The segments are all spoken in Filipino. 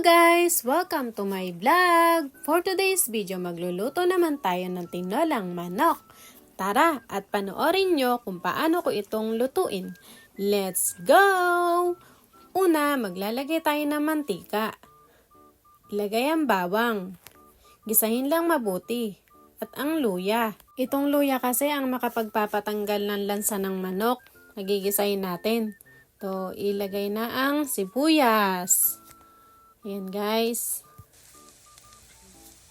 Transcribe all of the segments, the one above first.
Hello guys! Welcome to my vlog! For today's video, magluluto naman tayo ng tinolang manok. Tara at panoorin nyo kung paano ko itong lutuin. Let's go! Una, maglalagay tayo ng mantika. Ilagay ang bawang. Gisahin lang mabuti. At ang luya. Itong luya kasi ang makapagpapatanggal ng lansa ng manok. Nagigisahin natin. To, ilagay na ang sibuyas. Ayan guys.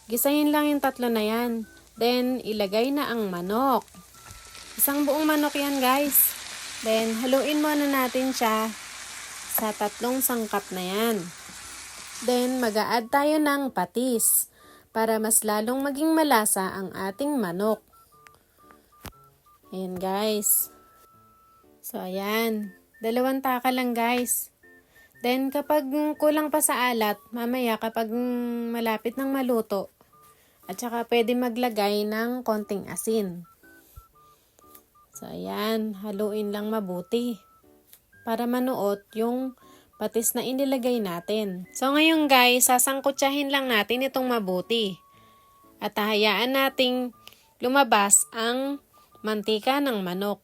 Gisahin lang yung tatlo na yan. Then, ilagay na ang manok. Isang buong manok yan guys. Then, haluin muna natin siya sa 3 sangkap na yan. Then, mag-a-add tayo ng patis para mas lalong maging malasa ang ating manok. Ayan guys. So, ayan. 2 taka lang guys. Then, kapag kulang pa sa alat, mamaya kapag malapit ng maluto, at saka pwede maglagay ng konting asin. So, ayan, haluin lang mabuti para manuot yung patis na inilagay natin. So, ngayon guys, sasangkutsahin lang natin itong mabuti. At hahayaan nating lumabas ang mantika ng manok.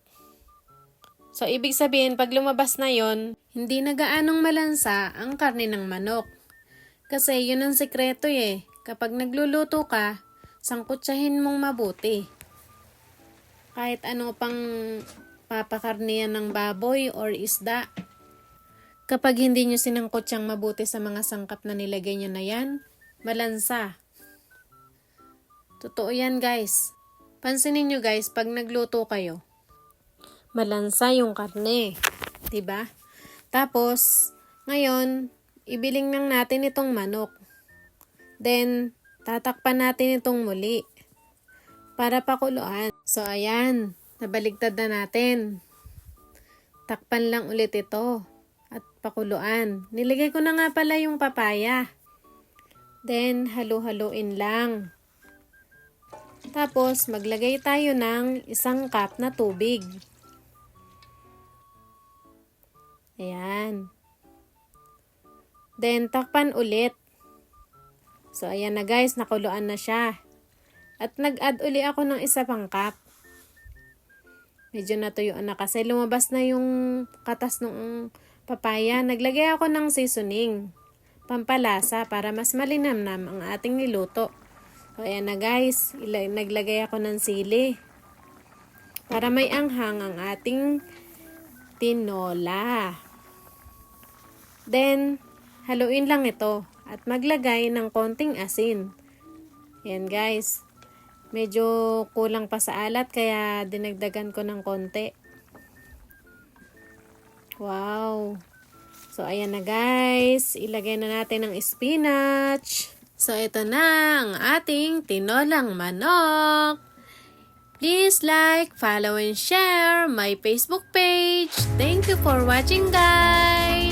So, ibig sabihin, pag lumabas na yon, hindi na gaanong malansa ang karne ng manok. Kasi yun ang sikreto eh. Kapag nagluluto ka, sangkutsahin mong mabuti. Kahit ano pang papakarnihan ng baboy or isda. Kapag hindi nyo sinangkutsang mabuti sa mga sangkap na nilagay nyo na yan, malansa. Totoo yan guys. Pansinin nyo guys, pag nagluto kayo, malansa yung karne, 'di ba? Tapos ngayon, ibiling lang natin itong manok. Then tatakpan natin itong muli para pakuluan. So ayan, nabaligtad na natin. Takpan lang ulit ito at pakuluan. Nilagay ko na nga pala yung papaya. Then halu-haluin lang. Tapos maglagay tayo ng 1 cup na tubig. Ayan. Then, takpan ulit. So, ayan na guys, nakuluan na siya. At nag-add uli ako ng 1 pang cup. Medyo natuyuan na kasi lumabas na yung katas ng papaya. Naglagay ako ng seasoning, pampalasa, para mas malinamnam ang ating niluto. So, ayan na guys, naglagay ako ng sili para may anghang ang ating tinola. Then, haluin lang ito at maglagay ng konting asin. Ayan guys. Medyo kulang pa sa alat kaya dinagdagan ko ng konti. Wow. So, ayan na guys. Ilagay na natin ang spinach. So, ito na ang ating tinolang manok. Please like, follow, and share my Facebook page. Thank you for watching guys!